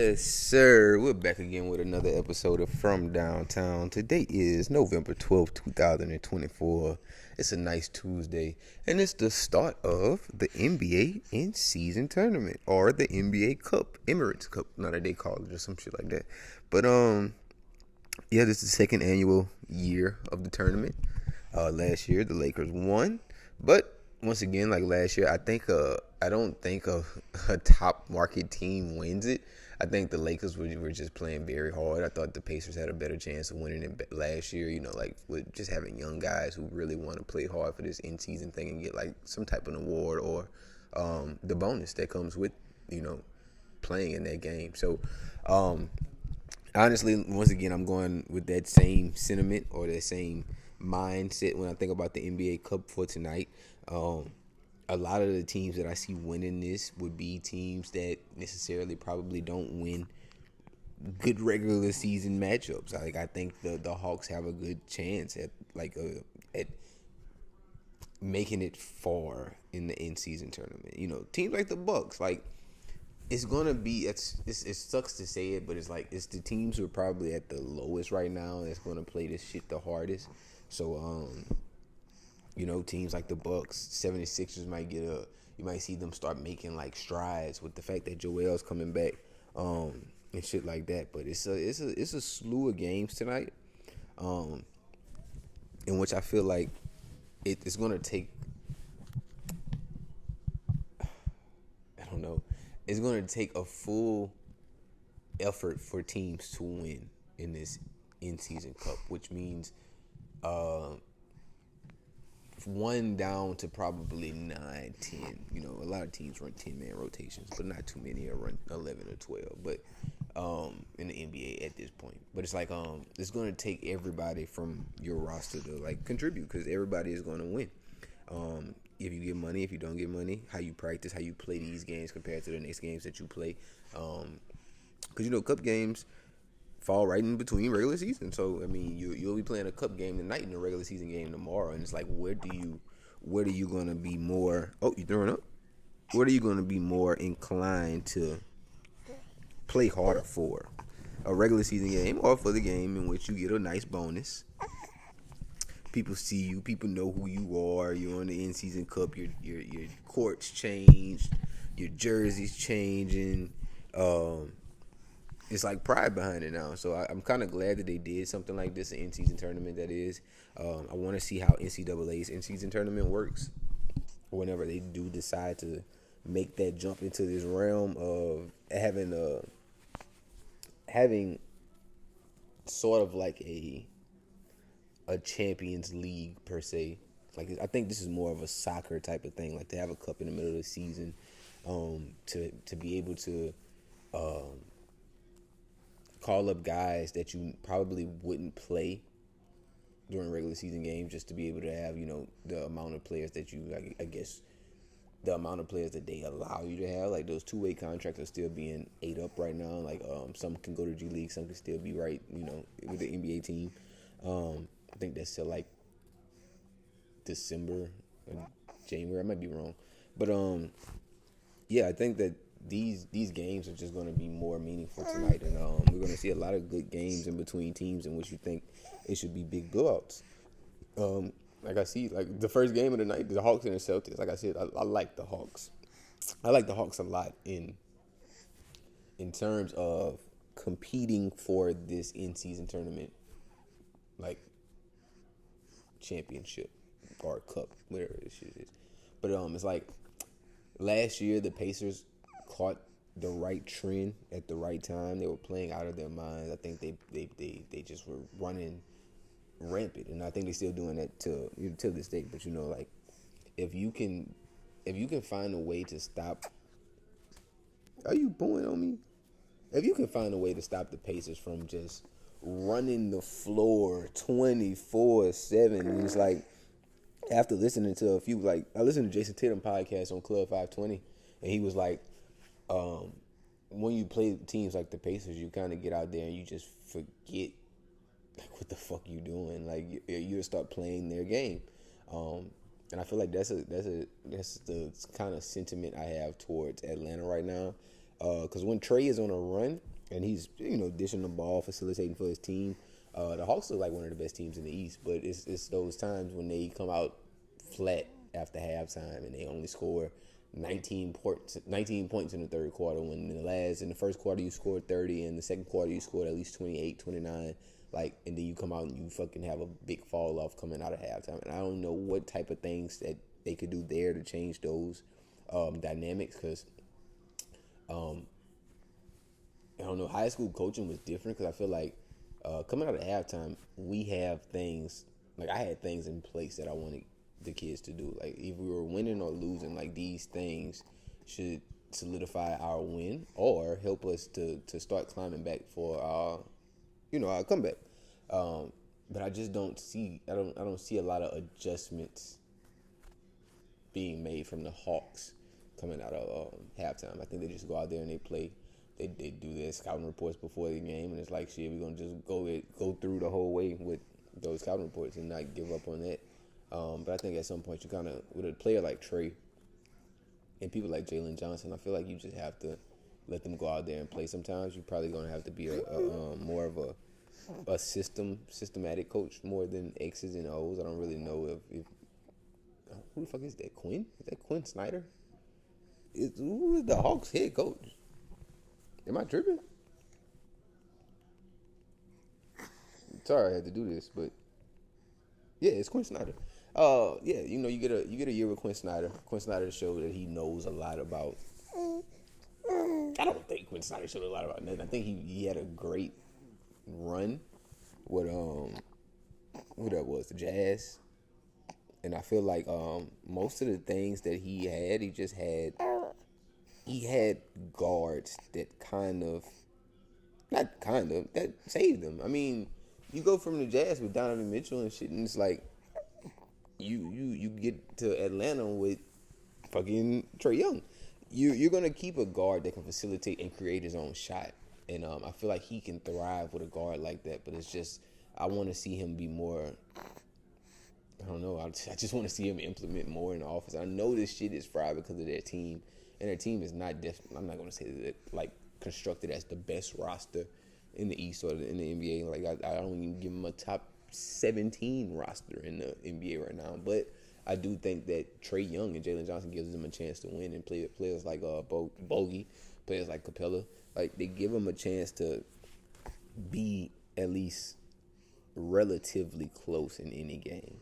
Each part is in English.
Yes, sir. We're back again with another episode of From Downtown. Today is November 12th, 2024. It's a nice Tuesday, and it's the start of the NBA in-season tournament, or the NBA Cup, Emirates Cup, not that they call it, or some shit like that. But, yeah, this is the second annual year of the tournament. Last year, the Lakers won, but once again, like last year, I don't think a top market team wins it. I think the Lakers were just playing very hard. I thought the Pacers had a better chance of winning it last year. You know, like with just having young guys who really want to play hard for this in-season thing and get like some type of award or the bonus that comes with playing in that game. So honestly, once again, I'm going with that same sentiment or that same mindset when I think about the NBA Cup for tonight. A lot of the teams that I see winning this would be teams that necessarily probably don't win good regular season matchups. I think the Hawks have a good chance at making it far in the in season tournament. You know, teams like the Bucks, like it's gonna be it sucks to say it, but it's the teams who are probably at the lowest right now that's gonna play this shit the hardest. So teams like the Bucks, 76ers you might see them start making like strides with the fact that Joel's coming back, and shit like that. But it's a slew of games tonight, in which I feel like it's gonna take, I don't know, it's gonna take a full effort for teams to win in this in-season cup, which means one down to probably 9, 10. You know, a lot of teams run 10-man rotations, but not too many are run 11 or 12. But in the NBA at this point, but it's like it's going to take everybody from your roster to like contribute, because everybody is going to win. If you get money, if you don't get money, how you practice, how you play these games compared to the next games that you play, because cup games fall right in between regular season. So I mean, you'll be playing a cup game tonight and a regular season game tomorrow, and it's like, what are you gonna be more? Oh, you throwing up? What are you gonna be more inclined to play harder for? A regular season game, or for the game in which you get a nice bonus? People see you. People know who you are. You're on the in-season cup. Your courts changed. Your jersey's changing. It's like pride behind it now. So I'm kind of glad that they did something like this, an in-season tournament, that is. I want to see how NCAA's in-season tournament works whenever they do decide to make that jump into this realm of having sort of like a Champions League per se. Like, I think this is more of a soccer type of thing, like to have a cup in the middle of the season, to be able to call up guys that you probably wouldn't play during regular season games, just to be able to have, the amount of players that you, I guess, the amount of players that they allow you to have. Like, those two-way contracts are still being ate up right now. Like, some can go to G League, some can still be right, with the NBA team. I think that's still like December or January. I might be wrong. But, yeah, I think that these games are just going to be more meaningful tonight, and we're going to see a lot of good games in between teams in which you think it should be big blowouts. Like I see, like the first game of the night, the Hawks and the Celtics. Like I said, I like the Hawks. I like the Hawks a lot in terms of competing for this in-season tournament, like championship or cup, whatever this shit is. But it's like last year the Pacers caught the right trend at the right time. They were playing out of their minds. I think they just were running rampant, and I think they're still doing that to this day. But like, if you can find a way to stop. Are you booing on me? If you can find a way to stop the Pacers from just running the floor 24/7, and it's like, after listening to a few, like I listened to Jason Tatum podcast on Club 520, and he was like, when you play teams like the Pacers, you kind of get out there and you just forget like what the fuck you doing. Like you start playing their game, and I feel like that's the kind of sentiment I have towards Atlanta right now. Because when Trey is on a run, and he's dishing the ball, facilitating for his team. The Hawks look like one of the best teams in the East, but it's those times when they come out flat after halftime and they only score 19 points in the third quarter, when in the first quarter you scored 30, and the second quarter you scored at least 28, 29, and then you come out and you fucking have a big fall off coming out of halftime. And I don't know what type of things that they could do there to change those dynamics, because I don't know, high school coaching was different, because I feel like coming out of halftime, we have things, I had things in place that I wanted the kids to do. Like, if we were winning or losing, these things should solidify our win or help us to start climbing back for our comeback. But I just don't see I don't see a lot of adjustments being made from the Hawks coming out of halftime. I think they just go out there and they play. They do their scouting reports before the game, and it's like, shit, we're gonna just go through the whole way with those scouting reports and not give up on that. But I think at some point you kind of, with a player like Trey and people like Jalen Johnson, I feel like you just have to let them go out there and play. Sometimes you're probably gonna have to be a more of a systematic coach more than X's and O's. I don't really know if who the fuck is that? Quinn? Is that Quinn Snyder? Who is the Hawks head coach? Am I tripping? Sorry I had to do this, but yeah, it's Quinn Snyder. Yeah, you get a year with Quinn Snyder. Quinn Snyder showed that he knows a lot about. I don't think Quinn Snyder showed a lot about nothing. I think he had a great run with who that was, the Jazz, and I feel like most of the things that he had guards that that saved them. I mean, you go from the Jazz with Donovan Mitchell and shit, and it's like you get to Atlanta with fucking Trae Young. You're gonna keep a guard that can facilitate and create his own shot, and I feel like he can thrive with a guard like that. But it's just, I want to see him be more. I don't know. I just want to see him implement more in the offense. I know this shit is fried because of their team, and their team is not. I'm not gonna say that constructed as the best roster in the East or in the NBA. I don't even give them a top 17 roster in the NBA right now. But I do think that Trae Young and Jalen Johnson gives them a chance to win, and players like Bogey, players like Capella, they give them a chance to be at least relatively close in any game.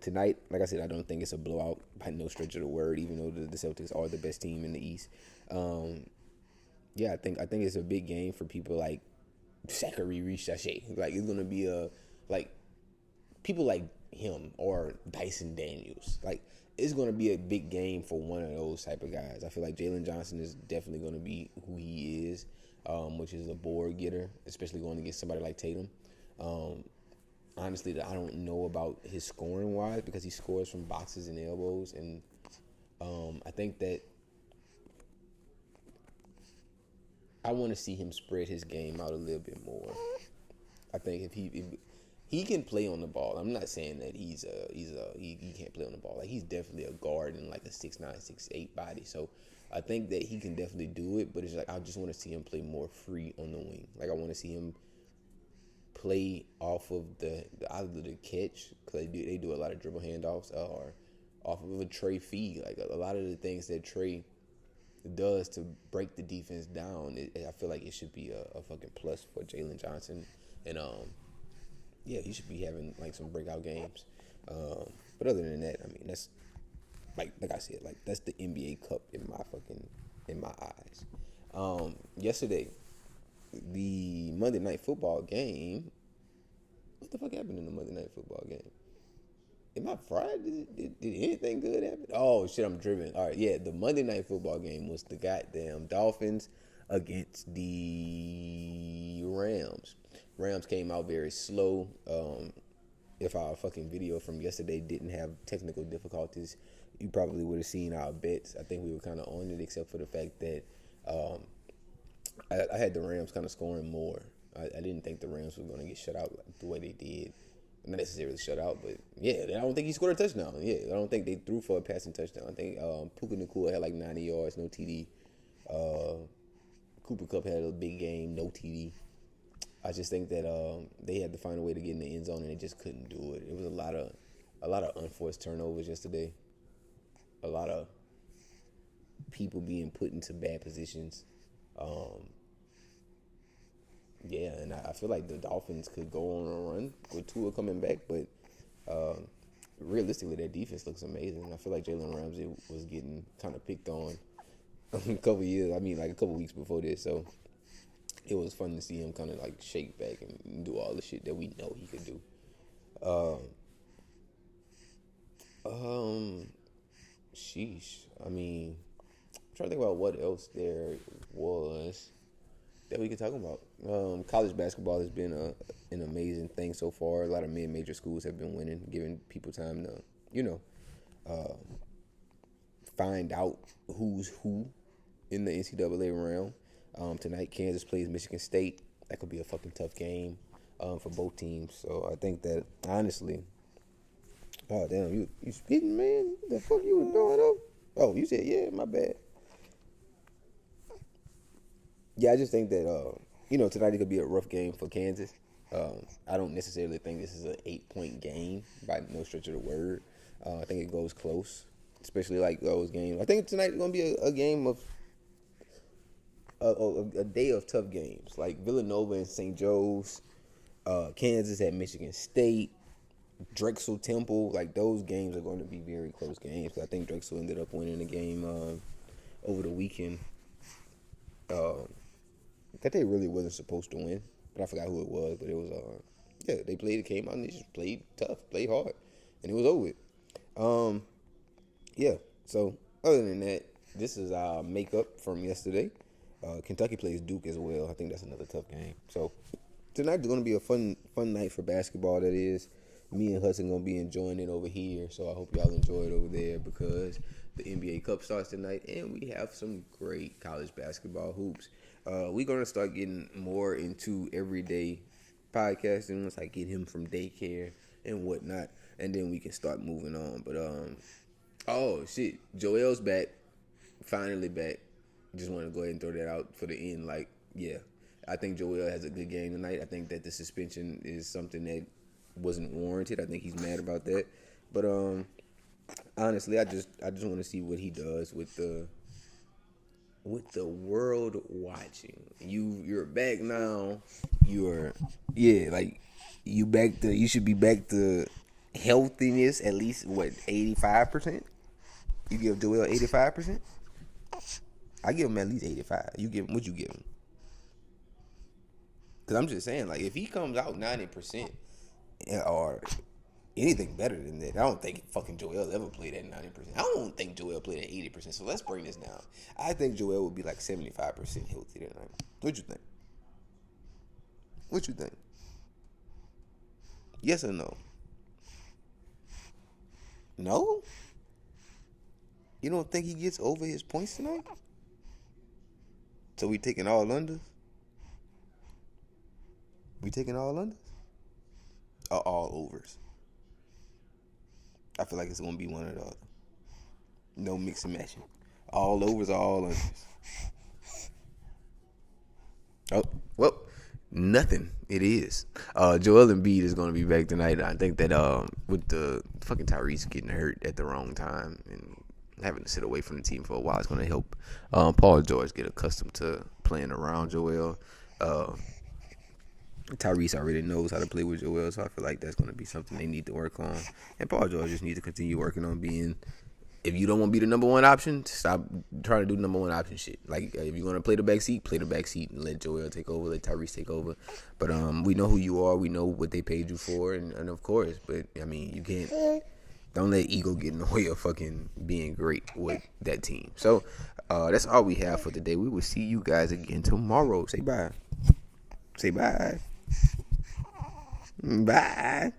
Tonight, like I said, I don't think it's a blowout by no stretch of the word, even though the Celtics are the best team in the East. Yeah, I think it's a big game for people like Zachary Richardson. It's gonna be people like him or Dyson Daniels. It's gonna be a big game for one of those type of guys. I feel like Jalen Johnson is definitely gonna be who he is, which is a board getter, especially going against somebody like Tatum. Honestly, I don't know about his scoring wise, because he scores from boxes and elbows, and I think that I want to see him spread his game out a little bit more. I think if he can play on the ball, I'm not saying that he can't play on the ball. He's definitely a guard in a 6'9", 6'8" body. So I think that he can definitely do it. But it's I just want to see him play more free on the wing. I want to see him play off of either the catch, because they do a lot of dribble handoffs, or off of a Trey feed. A lot of the things that Trey does to break the defense down, I feel like it should be a fucking plus for Jalen Johnson, and yeah, he should be having some breakout games. But other than that, I mean, that's like I said, that's the NBA Cup in my eyes. Yesterday, the Monday Night Football game. What the fuck happened in the Monday Night Football game? Am I fried? Did anything good happen? Oh shit, I'm driven. All right, yeah, the Monday Night Football game was the goddamn Dolphins against the Rams. Rams came out very slow. If our fucking video from yesterday didn't have technical difficulties, you probably would have seen our bets. I think we were kind of on it, except for the fact that I had the Rams kind of scoring more. I didn't think the Rams were going to get shut out the way they did. Not necessarily shut out, but yeah, I don't think he scored a touchdown. Yeah, I don't think they threw for a passing touchdown. I think Puka Nacua had 90 yards, no TD. Cooper Kupp had a big game, no TD. I just think that they had to find a way to get in the end zone, and they just couldn't do it. It was a lot of unforced turnovers yesterday. A lot of people being put into bad positions. Yeah, and I feel like the Dolphins could go on a run with Tua coming back, but realistically, their defense looks amazing. I feel like Jalen Ramsey was getting kind of picked on a couple years. I mean, like a couple weeks before this, so it was fun to see him kind of like shake back and do all the shit that we know he could do. Sheesh. I mean, I'm trying to think about what else there was that we could talk about. College basketball has been an amazing thing so far. A lot of mid-major schools have been winning, giving people time to, find out who's who in the NCAA realm. Tonight, Kansas plays Michigan State. That could be a fucking tough game for both teams. So I think that, honestly, oh, damn, you spitting, man? The fuck you was doing up? Oh, you said, yeah, my bad. Yeah, I just think that, tonight it could be a rough game for Kansas. I don't necessarily think this is an 8-point game by no stretch of the word. I think it goes close, especially like those games. I think tonight is going to be a game of a day of tough games, like Villanova and St. Joe's, Kansas at Michigan State, Drexel Temple. Like those games are going to be very close games. I think Drexel ended up winning the game over the weekend. That they really wasn't supposed to win, but I forgot who it was. But it was, they played. It came out and they just played tough, played hard, and it was over with. So other than that, this is our makeup from yesterday. Kentucky plays Duke as well. I think that's another tough game. So tonight's going to be a fun night for basketball. That is, me and Hudson going to be enjoying it over here. So I hope y'all enjoy it over there because the NBA Cup starts tonight, and we have some great college basketball hoops. We're going to start getting more into everyday podcasting once I get him from daycare and whatnot, and then we can start moving on. But, oh, shit, Joel's back, finally back. Just want to go ahead and throw that out for the end. Like, yeah, I think Joel has a good game tonight. I think that the suspension is something that wasn't warranted. I think he's mad about that. But, honestly, I just want to see what he does with the world watching. You're back now. You should be back to healthiness at least 85%. You give Joel 85%? I give him at least 85. You give him what you give him? Cause I'm just saying, like, if he comes out 90% or anything better than that, I don't think fucking Joel ever played at 90%. I don't think Joel played at 80%. So let's bring this down. I think Joel would be like 75% healthy tonight. What you think? What you think? Yes or no? No? You don't think he gets over his points tonight? So we taking all unders? We taking all unders? Or all overs? I feel like it's going to be one or the other. No mix and matching. All overs or all unders? Oh, well, nothing. It is. Joel Embiid is going to be back tonight. I think that with the fucking Tyrese getting hurt at the wrong time and having to sit away from the team for a while, it's going to help Paul George get accustomed to playing around Joel. Tyrese already knows how to play with Joel, so I feel like that's going to be something they need to work on. And Paul George just needs to continue working on being, if you don't want to be the number one option, stop trying to do number one option shit. Like, if you're going to play the back seat and let Joel take over, let Tyrese take over. But we know who you are. We know what they paid you for, and of course. But, I mean, you can't. Don't let ego get in the way of fucking being great with that team. So, that's all we have for today. We will see you guys again tomorrow. Say bye. Say bye. Bye.